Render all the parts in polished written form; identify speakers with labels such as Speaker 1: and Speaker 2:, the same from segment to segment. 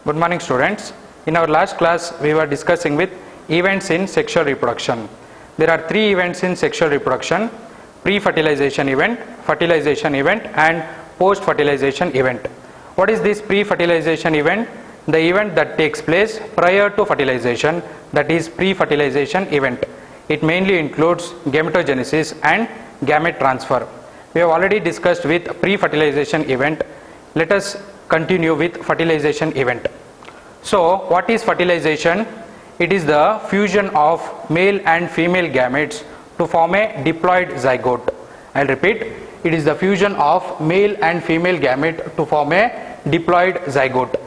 Speaker 1: Good morning students. In our last class we were discussing with events in sexual reproduction. There are three events in sexual reproduction: pre-fertilization event, fertilization event and post-fertilization event. What is this pre-fertilization event? The event that takes place prior to fertilization, that is pre-fertilization event. It mainly includes gametogenesis and gamete transfer. We have already discussed with pre-fertilization event. Let us continue with fertilization event. So what is fertilization? It is the fusion of male and female gametes to form a diploid zygote. I will repeat, it is the fusion of male and female gamete to form a diploid zygote.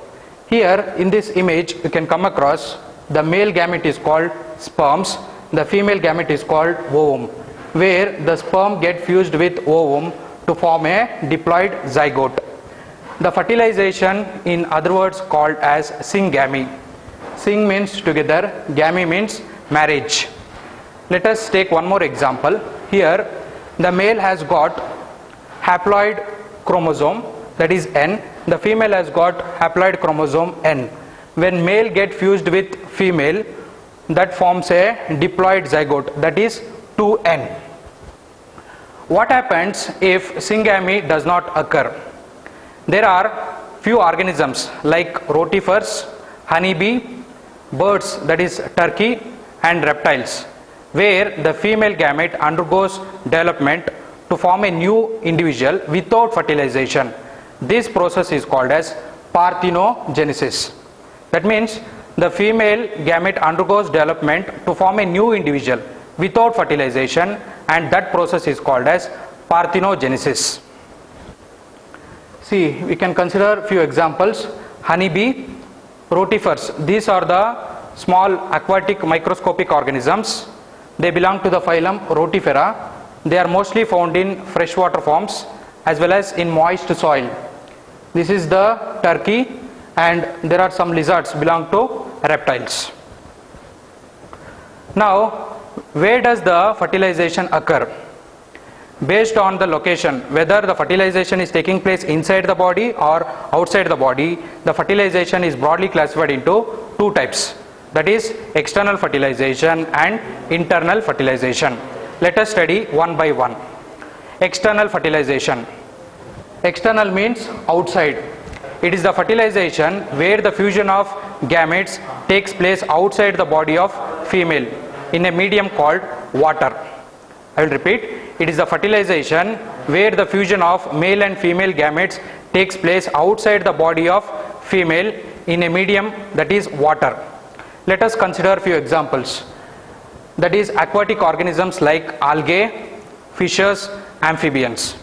Speaker 1: Here in this image you can come across the male gamete is called sperms, the female gamete is called ovum, where the sperm get fused with ovum to form a diploid zygote. The fertilization, in other words, called as syngamy. Syng means together, gamy means marriage. Let us take one more example. Here the male has got haploid chromosome, that is N. The female has got haploid chromosome N. When male get fused with female, that forms a diploid zygote, that is 2N. What happens if syngamy does not occur? There are few organisms like rotifers, honeybee, birds, that is turkey, and reptiles, where the female gamete undergoes development to form a new individual without fertilization. This process is called as parthenogenesis. That means the female gamete undergoes development to form a new individual without fertilization, and that process is called as parthenogenesis. See, we can consider few examples: honeybee, rotifers. These are the small aquatic microscopic organisms. They belong to the phylum Rotifera. They are mostly found in freshwater forms as well as in moist soil. This is the turkey, and there are some lizards belong to reptiles. Now, where does the fertilization occur? Based on the location, whether the fertilization is taking place inside the body or outside the body, the fertilization is broadly classified into two types, that is external fertilization and internal fertilization. Let us study one by one. External fertilization. External means outside. It is the fertilization where the fusion of gametes takes place outside the body of female in a medium called water. I will repeat, it is the fertilization where the fusion of male and female gametes takes place outside the body of female in a medium, that is water. Let us consider a few examples, that is aquatic organisms like algae, fishes, amphibians.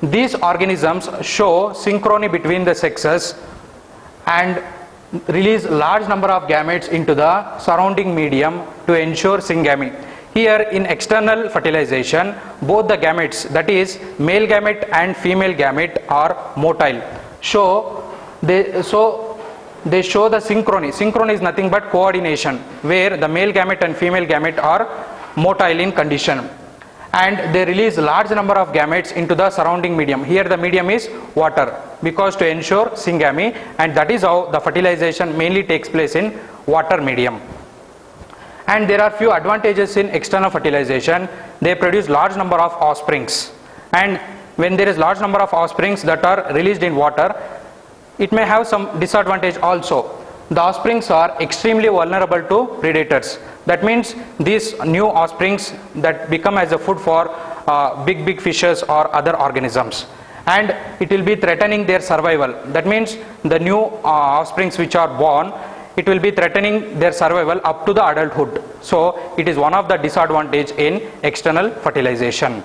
Speaker 1: These organisms show synchrony between the sexes and release large number of gametes into the surrounding medium to ensure syngamy. Here in external fertilization, both the gametes, that is male gamete and female gamete, are motile. They show the synchrony. Synchrony is nothing but coordination, where the male gamete and female gamete are motile in condition, and they release large number of gametes into the surrounding medium. Here the medium is water, because to ensure syngamy, and that is how the fertilization mainly takes place in water medium. And there are few advantages in external fertilization. They produce large number of offsprings, and when there is large number of offsprings that are released in water, it may have some disadvantage also. The offsprings are extremely vulnerable to predators. That means these new offsprings that become as a food for big fishes or other organisms, and it will be threatening their survival. That means the new offsprings which are born, it will be threatening their survival up to the adulthood. So it is one of the disadvantage in external fertilization.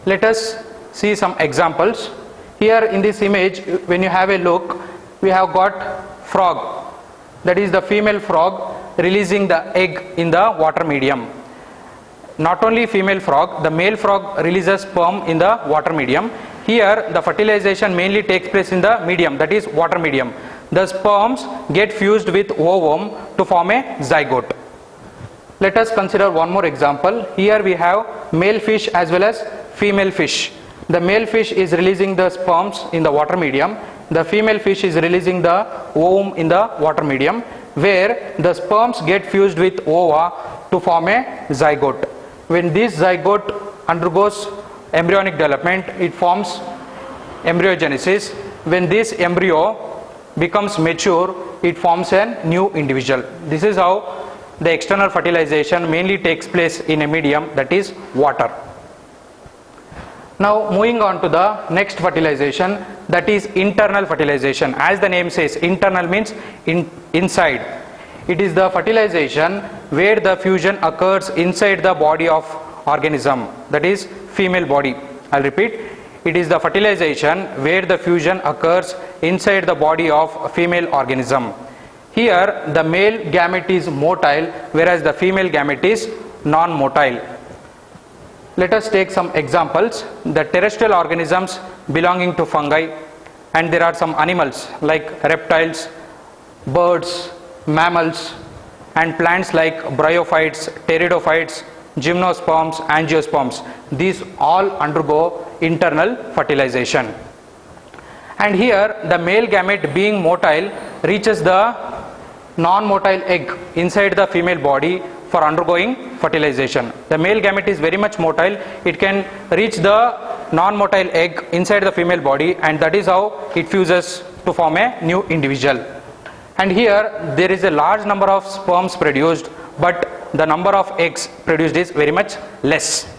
Speaker 1: Let us see some examples. Here in this image, when you have a look, we have got frog, that is the female frog releasing the egg in the water medium. Not only female frog, the male frog releases sperm in the water medium. Here the fertilization mainly takes place in the medium, that is water medium. The sperms get fused with ovum to form a zygote. Let us consider one more example. Here we have male fish as well as female fish. The male fish is releasing the sperms in the water medium. the female fish is releasing the ovum in the water medium, where the sperms get fused with ova to form a zygote. When this zygote undergoes embryonic development, it forms embryogenesis. When this embryo becomes mature, it forms a new individual. This is how the external fertilization mainly takes place in a medium, that is water. Now moving on to the next fertilization, that is internal fertilization. As the name says, internal means inside. It is the fertilization where the fusion occurs inside the body of organism, that is female body. I'll repeat. It is the fertilization where the fusion occurs inside the body of female organism. Here the male gamete is motile, whereas the female gamete is non-motile. Let us take some examples. The terrestrial organisms belonging to fungi, and there are some animals like reptiles, birds, mammals, and plants like bryophytes, pteridophytes, gymnosperms, angiosperms. These all undergo internal fertilization. And here the male gamete being motile reaches the non-motile egg inside the female body for undergoing fertilization. The male gamete is very much motile. It can reach the non-motile egg inside the female body, and that is how it fuses to form a new individual. And here there is a large number of sperms produced, but the number of eggs produced is very much less.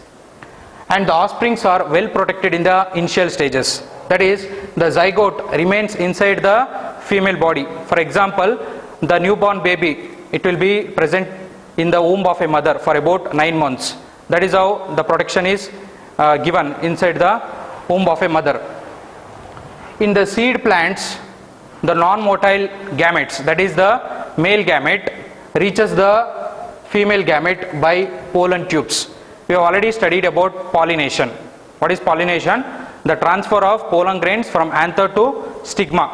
Speaker 1: And the offsprings are well protected in the initial stages. That is, the zygote remains inside the female body. For example, the newborn baby, it will be present in the womb of a mother for about 9 months. That is how the protection is given inside the womb of a mother. In the seed plants, the non-motile gametes, that is the male gamete, reaches the female gamete by pollen tubes. We have already studied about pollination. What is pollination? The transfer of pollen grains from anther to stigma,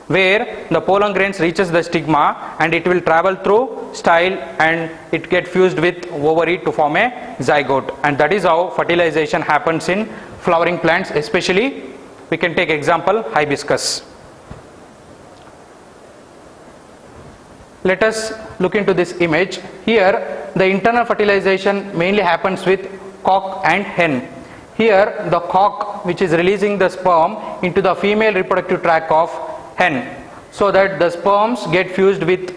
Speaker 1: where the pollen grains reaches the stigma and it will travel through style and it get fused with ovary to form a zygote. And that is how fertilization happens in flowering plants, especially we can take example hibiscus. Let us look into this image. Here the internal fertilization mainly happens with cock and hen. Here the cock, which is releasing the sperm into the female reproductive tract of hen, so that the sperms get fused with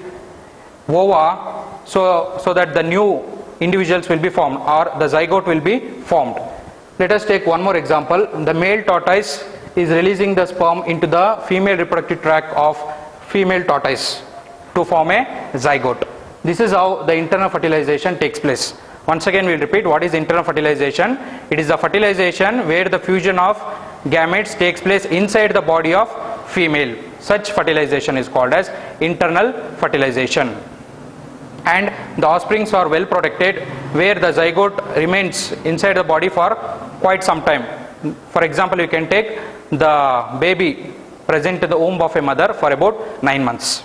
Speaker 1: ova, so that the new individuals will be formed, or the zygote will be formed. Let us take one more example. The male tortoise is releasing the sperm into the female reproductive tract of female tortoise to form a zygote. This is how the internal fertilization takes place. Once again we will repeat, what is internal fertilization? It is the fertilization where the fusion of gametes takes place inside the body of female. Such fertilization is called as internal fertilization. And the offsprings are well protected, where the zygote remains inside the body for quite some time. For example, you can take the baby present in the womb of a mother for about 9 months.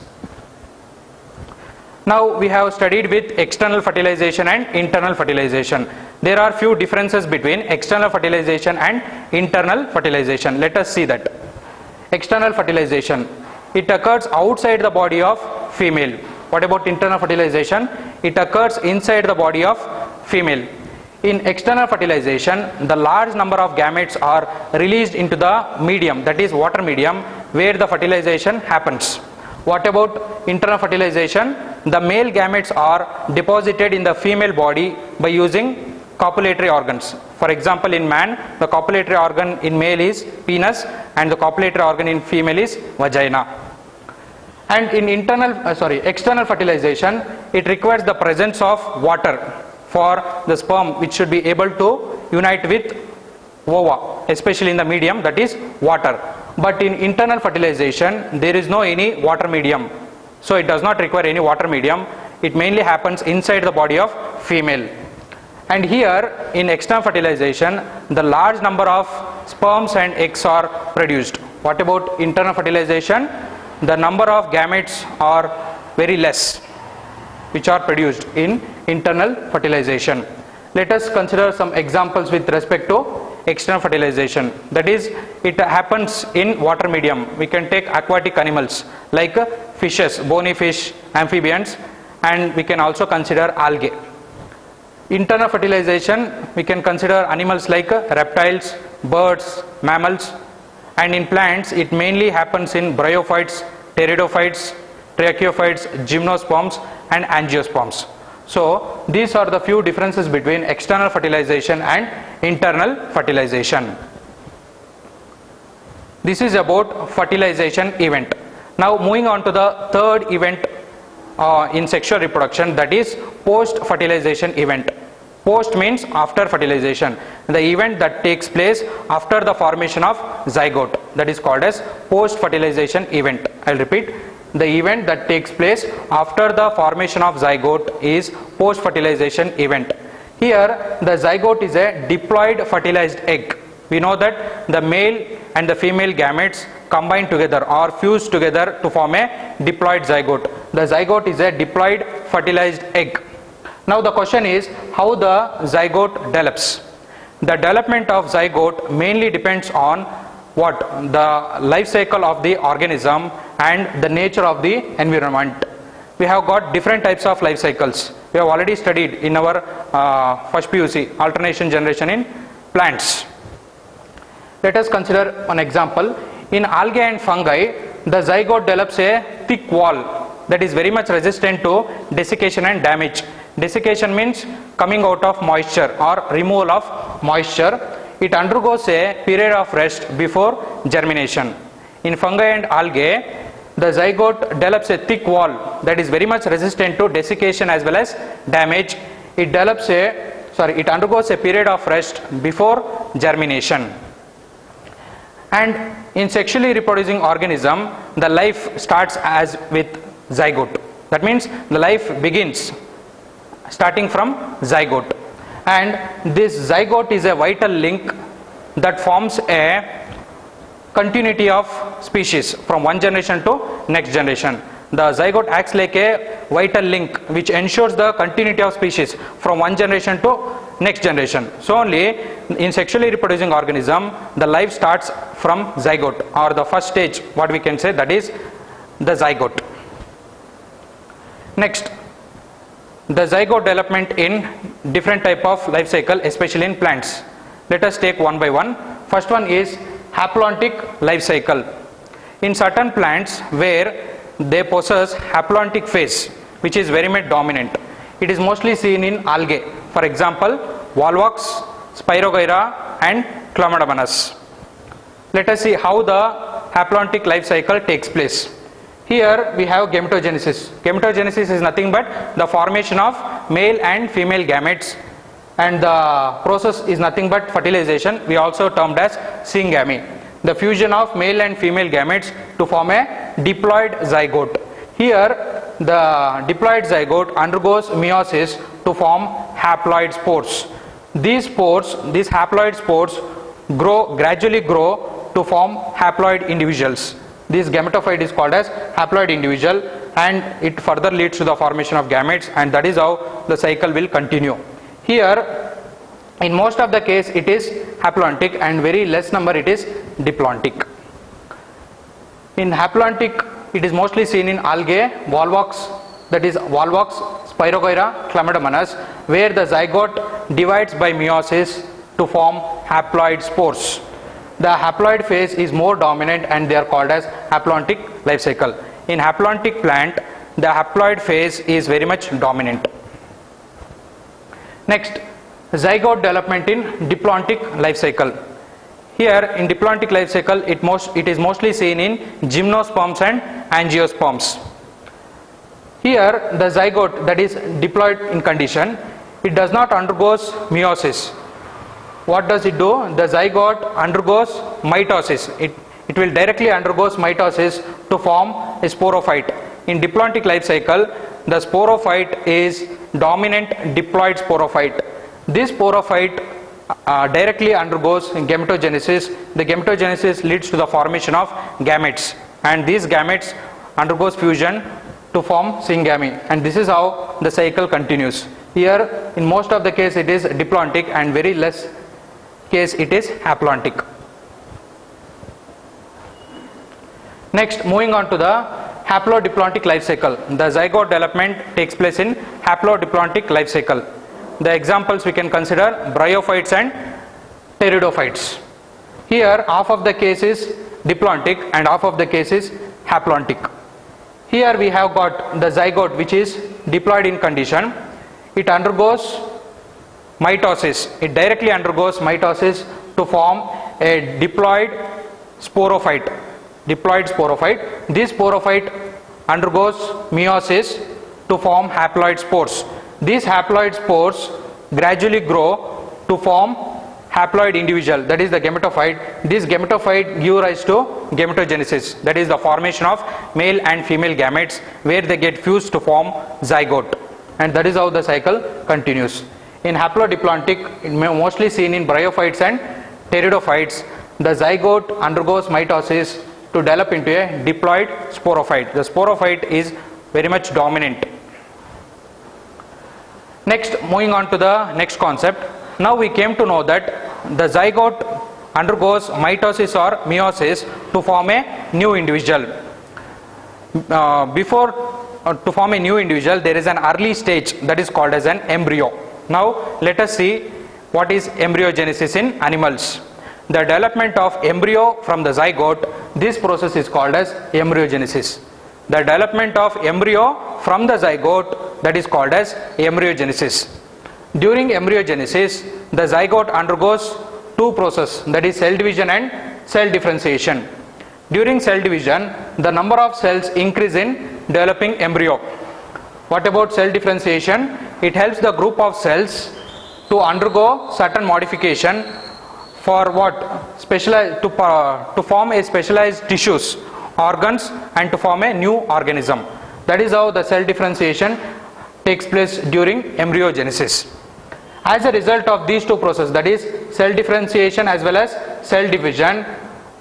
Speaker 1: Now we have studied with external fertilization and internal fertilization. There are few differences between external fertilization and internal fertilization. Let us see that. External fertilization, it occurs outside the body of female. What about internal fertilization? It occurs inside the body of female. In external fertilization, the large number of gametes are released into the medium, that is water medium, where the fertilization happens. What about internal fertilization? The male gametes are deposited in the female body by using copulatory organs. For example, in man, the copulatory organ in male is penis and the copulatory organ in female is vagina. And in external fertilization, it requires the presence of water for the sperm, which should be able to unite with ova, especially in the medium, that is water. But in internal fertilization, there is no any water medium, so it does not require any water medium. It mainly happens inside the body of female. And here in external fertilization, the large number of sperms and eggs are produced. What about internal fertilization? The number of gametes are very less which are produced in internal fertilization. Let us consider some examples with respect to external fertilization. That is, it happens in water medium. We can take aquatic animals like fishes, bony fish, amphibians, and we can also consider algae. Internal fertilization, we can consider animals like reptiles, birds, mammals, and in plants it mainly happens in bryophytes, pteridophytes, tracheophytes, gymnosperms and angiosperms. So these are the few differences between external fertilization and internal fertilization. This is about fertilization event. Now moving on to the third event in sexual reproduction, that is post fertilization event. Post means after fertilization, the event that takes place after the formation of zygote, that is called as post fertilization event. I will repeat, the event that takes place after the formation of zygote is post fertilization event. Here the zygote is a diploid fertilized egg. We know that the male and the female gametes combine together or fuse together to form a diploid zygote. The zygote is a diploid fertilized egg. Now the question is how the zygote develops. The development of zygote mainly depends on what? The life cycle of the organism and the nature of the environment. We have got different types of life cycles. We have already studied in our first PUC, alternation generation in plants. Let us consider an example. In algae and fungi, the zygote develops a thick wall that is very much resistant to desiccation and damage. Desiccation means coming out of moisture or removal of moisture. It undergoes a period of rest before germination. In fungi and algae, the zygote develops a thick wall that is very much resistant to desiccation as well as damage. It undergoes a period of rest before germination. And in sexually reproducing organism, the life starts as with zygote. That means the life begins starting from zygote, and this zygote is a vital link that forms a continuity of species from one generation to next generation. The zygote acts like a vital link which ensures the continuity of species from one generation to next generation. So only in sexually reproducing organism, the life starts from zygote, or the first stage, what we can say, that is the zygote. Next, the zygote development in different type of life cycle, especially in plants. Let us take one by one. First one is haplontic life cycle. In certain plants where they possess haplontic phase, which is very much dominant, it is mostly seen in algae. For example, Volvox, Spirogyra and Chlamydomonas. Let us see how the haplontic life cycle takes place. Here we have gametogenesis. Gametogenesis is nothing but the formation of male and female gametes, and the process is nothing but fertilization. We also termed as syngamy. The fusion of male and female gametes to form a diploid zygote. Here the diploid zygote undergoes meiosis to form haploid spores. These haploid spores gradually grow to form haploid individuals. This gametophyte is called as haploid individual, and it further leads to the formation of gametes, and that is how the cycle will continue. Here in most of the case it is haplontic, and very less number it is diplontic. In haplontic it is mostly seen in algae, Volvox, that is Volvox, Spirogyra, Chlamydomonas, where the zygote divides by meiosis to form haploid spores. The haploid phase is more dominant and they are called as haplontic life cycle. In haplontic plant, the haploid phase is very much dominant. Next, zygote development in diplontic life cycle. Here in diplontic life cycle, it is mostly seen in gymnosperms and angiosperms. Here the zygote, that is diploid in condition, it does not undergoes meiosis. What does it do? The zygote undergoes mitosis. It will directly undergoes mitosis to form a sporophyte. In diplontic life cycle, the sporophyte is dominant diploid sporophyte. This sporophyte directly undergoes gametogenesis. The gametogenesis leads to the formation of gametes, and these gametes undergoes fusion to form syngamy, and this is how the cycle continues. Here in most of the case it is diplontic, and very less case it is haplontic. Next, moving on to the haplodiplontic life cycle. The zygote development takes place in haplodiplontic life cycle. The examples we can consider bryophytes and pteridophytes. Here half of the case is diplontic and half of the case is haplontic. Here we have got the zygote which is diploid in condition. It undergoes mitosis. It directly undergoes mitosis to form a diploid sporophyte. This sporophyte undergoes meiosis to form haploid spores. These haploid spores gradually grow to form haploid individual, that is the gametophyte. This gametophyte give rise to gametogenesis, that is the formation of male and female gametes where they get fused to form zygote, and that is how the cycle continues. In haplodiplontic, mostly seen in bryophytes and pteridophytes, the zygote undergoes mitosis to develop into a diploid sporophyte. The sporophyte is very much dominant. Next, moving on to the next concept. Now we came to know that the zygote undergoes mitosis or meiosis to form a new individual. To form a new individual, there is an early stage that is called as an embryo. Now let us see what is embryogenesis in animals. The development of embryo from the zygote, this process is called as embryogenesis. The development of embryo from the zygote, that is called as embryogenesis. During embryogenesis, the zygote undergoes two processes, that is cell division and cell differentiation. During cell division, the number of cells increase in developing embryo. What about cell differentiation? It helps the group of cells to undergo certain modification for what? Specialized to form a specialized tissues, organs, and to form a new organism. That is how the cell differentiation takes place during embryogenesis. As a result of these two processes, that is cell differentiation as well as cell division,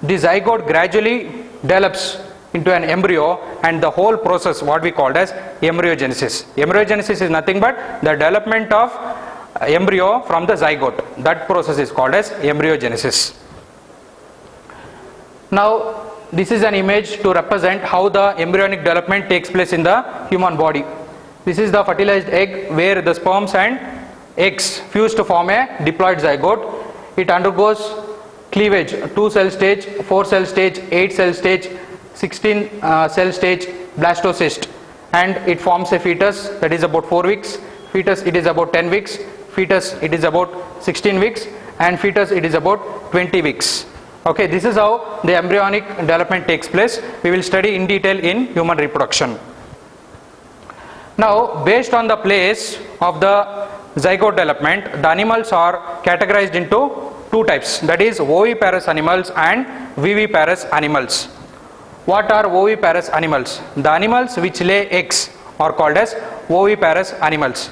Speaker 1: the zygote gradually develops into an embryo, and the whole process what we called as embryogenesis. Embryogenesis is nothing but the development of embryo from the zygote. That process is called as embryogenesis. Now this is an image to represent how the embryonic development takes place in the human body. This is the fertilized egg where the sperms and eggs fuse to form a diploid zygote. It undergoes cleavage, 2 cell stage, 4 cell stage, 8 cell stage, 16 cell stage, blastocyst, and it forms a fetus that is about 4 weeks, fetus it is about 10 weeks, fetus it is about 16 weeks, and fetus it is about 20 weeks. Okay, this is how the embryonic development takes place. We will study in detail in human reproduction. Now, based on the place of the zygote development, the animals are categorized into two types, that is oviparous animals and viviparous animals. What are oviparous animals? The animals which lay eggs are called as oviparous animals.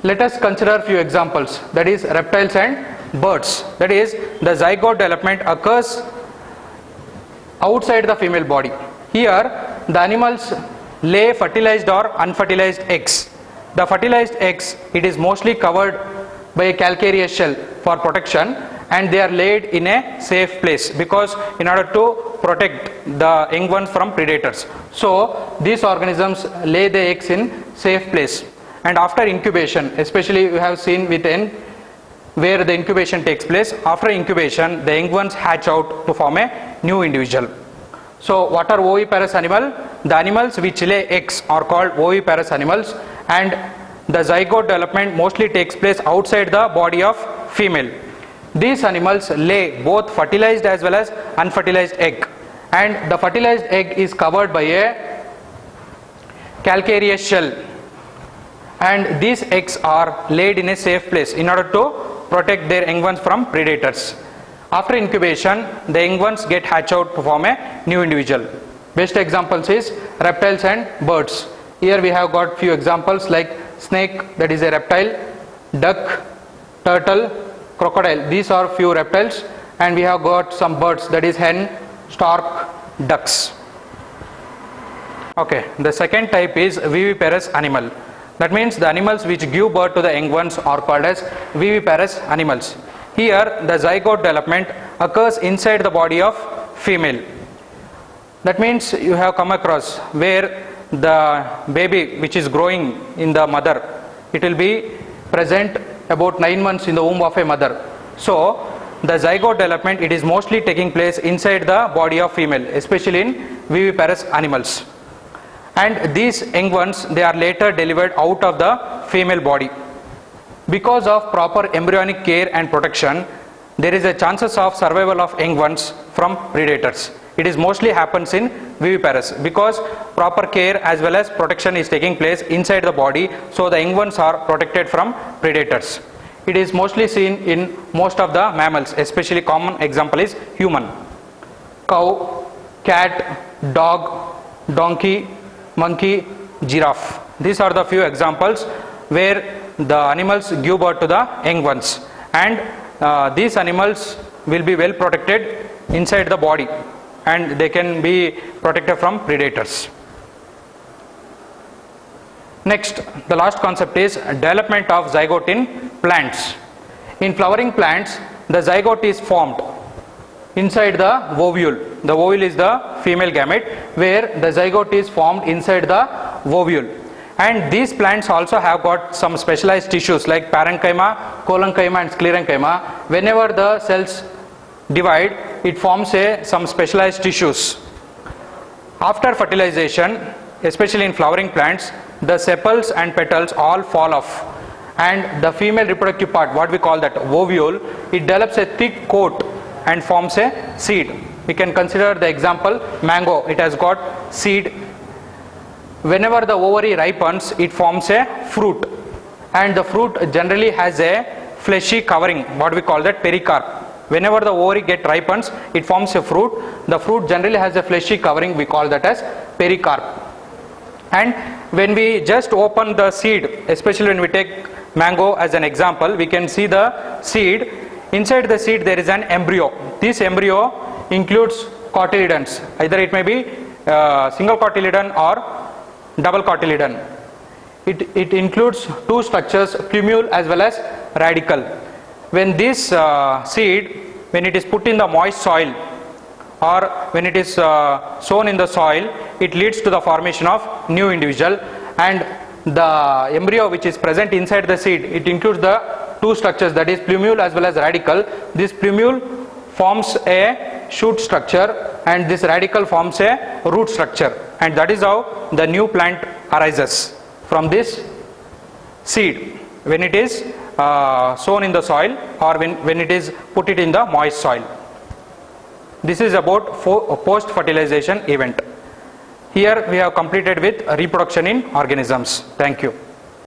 Speaker 1: Let us consider a few examples, that is reptiles and birds. That is, the zygote development occurs outside the female body. Here the animals lay fertilized or unfertilized eggs. The fertilized eggs, it is mostly covered by a calcareous shell for protection, and they are laid in a safe place because in order to protect the young ones from predators. So these organisms lay the eggs in safe place, and after incubation, especially we have seen with hen where the incubation takes place, after incubation the young ones hatch out to form a new individual. So what are oviparous animal? The animals which lay eggs are called oviparous animals, and the zygote development mostly takes place outside the body of female. These animals lay both fertilized as well as unfertilized egg, and the fertilized egg is covered by a calcareous shell, and these eggs are laid in a safe place in order to protect their young ones from predators. After incubation, the young ones get hatched out to form a new individual. Best examples is reptiles and birds. Here we have got few examples like snake, that is a reptile, duck, turtle, crocodile. These are few reptiles, and we have got some birds, that is hen, stork, ducks. Okay, the second type is viviparous animal. That means the animals which give birth to the young ones are called as viviparous animals. Here the zygote development occurs inside the body of female. That means you have come across where the baby which is growing in the mother, it will be present about 9 months in the womb of a mother. So the zygote development, it is mostly taking place inside the body of female, especially in viviparous animals. And these young ones, they are later delivered out of the female body. Because of proper embryonic care and protection, there is a chances of survival of young ones from predators. It is mostly happens in viviparous because proper care as well as protection is taking place inside the body, so the young ones are protected from predators. It is mostly seen in most of the mammals, especially common example is human. Cow, cat, dog, donkey, monkey, giraffe. These are the few examples where the animals give birth to the young ones, and these animals will be well protected inside the body and they can be protected from predators. Next, the last concept is development of zygote in plants. In flowering plants, the zygote is formed inside the ovule. The ovule is the female gamete where the zygote is formed inside the ovule. And these plants also have got some specialized tissues like parenchyma, collenchyma and sclerenchyma. Whenever the cells divide, it forms some specialized tissues. After fertilization, especially in flowering plants, the sepals and petals all fall off, and the female reproductive part, what we call that ovule, it develops a thick coat and forms a seed. We can consider the example mango. It has got seed. Whenever the ovary ripens, it forms a fruit, and the fruit generally has a fleshy covering, what we call that pericarp. Whenever the ovary ripens, it forms a fruit. The fruit generally has a fleshy covering, we call that as pericarp. And when we just open the seed, especially when we take mango as an example, we can see the seed. Inside the seed there is an embryo. This embryo includes cotyledons. Either it may be single cotyledon or double cotyledon. It includes two structures, plumule as well as radicle. When this seed, when it is put in the moist soil or when it is sown in the soil, it leads to the formation of new individual, and the embryo which is present inside the seed, it includes the two structures, that is plumule as well as radicle. This plumule forms a shoot structure and this radicle forms a root structure, and that is how the new plant arises from this seed when it is sown in the soil or when it is put it in the moist soil. This is about post fertilization event. Here we have completed with reproduction in organisms. Thank you.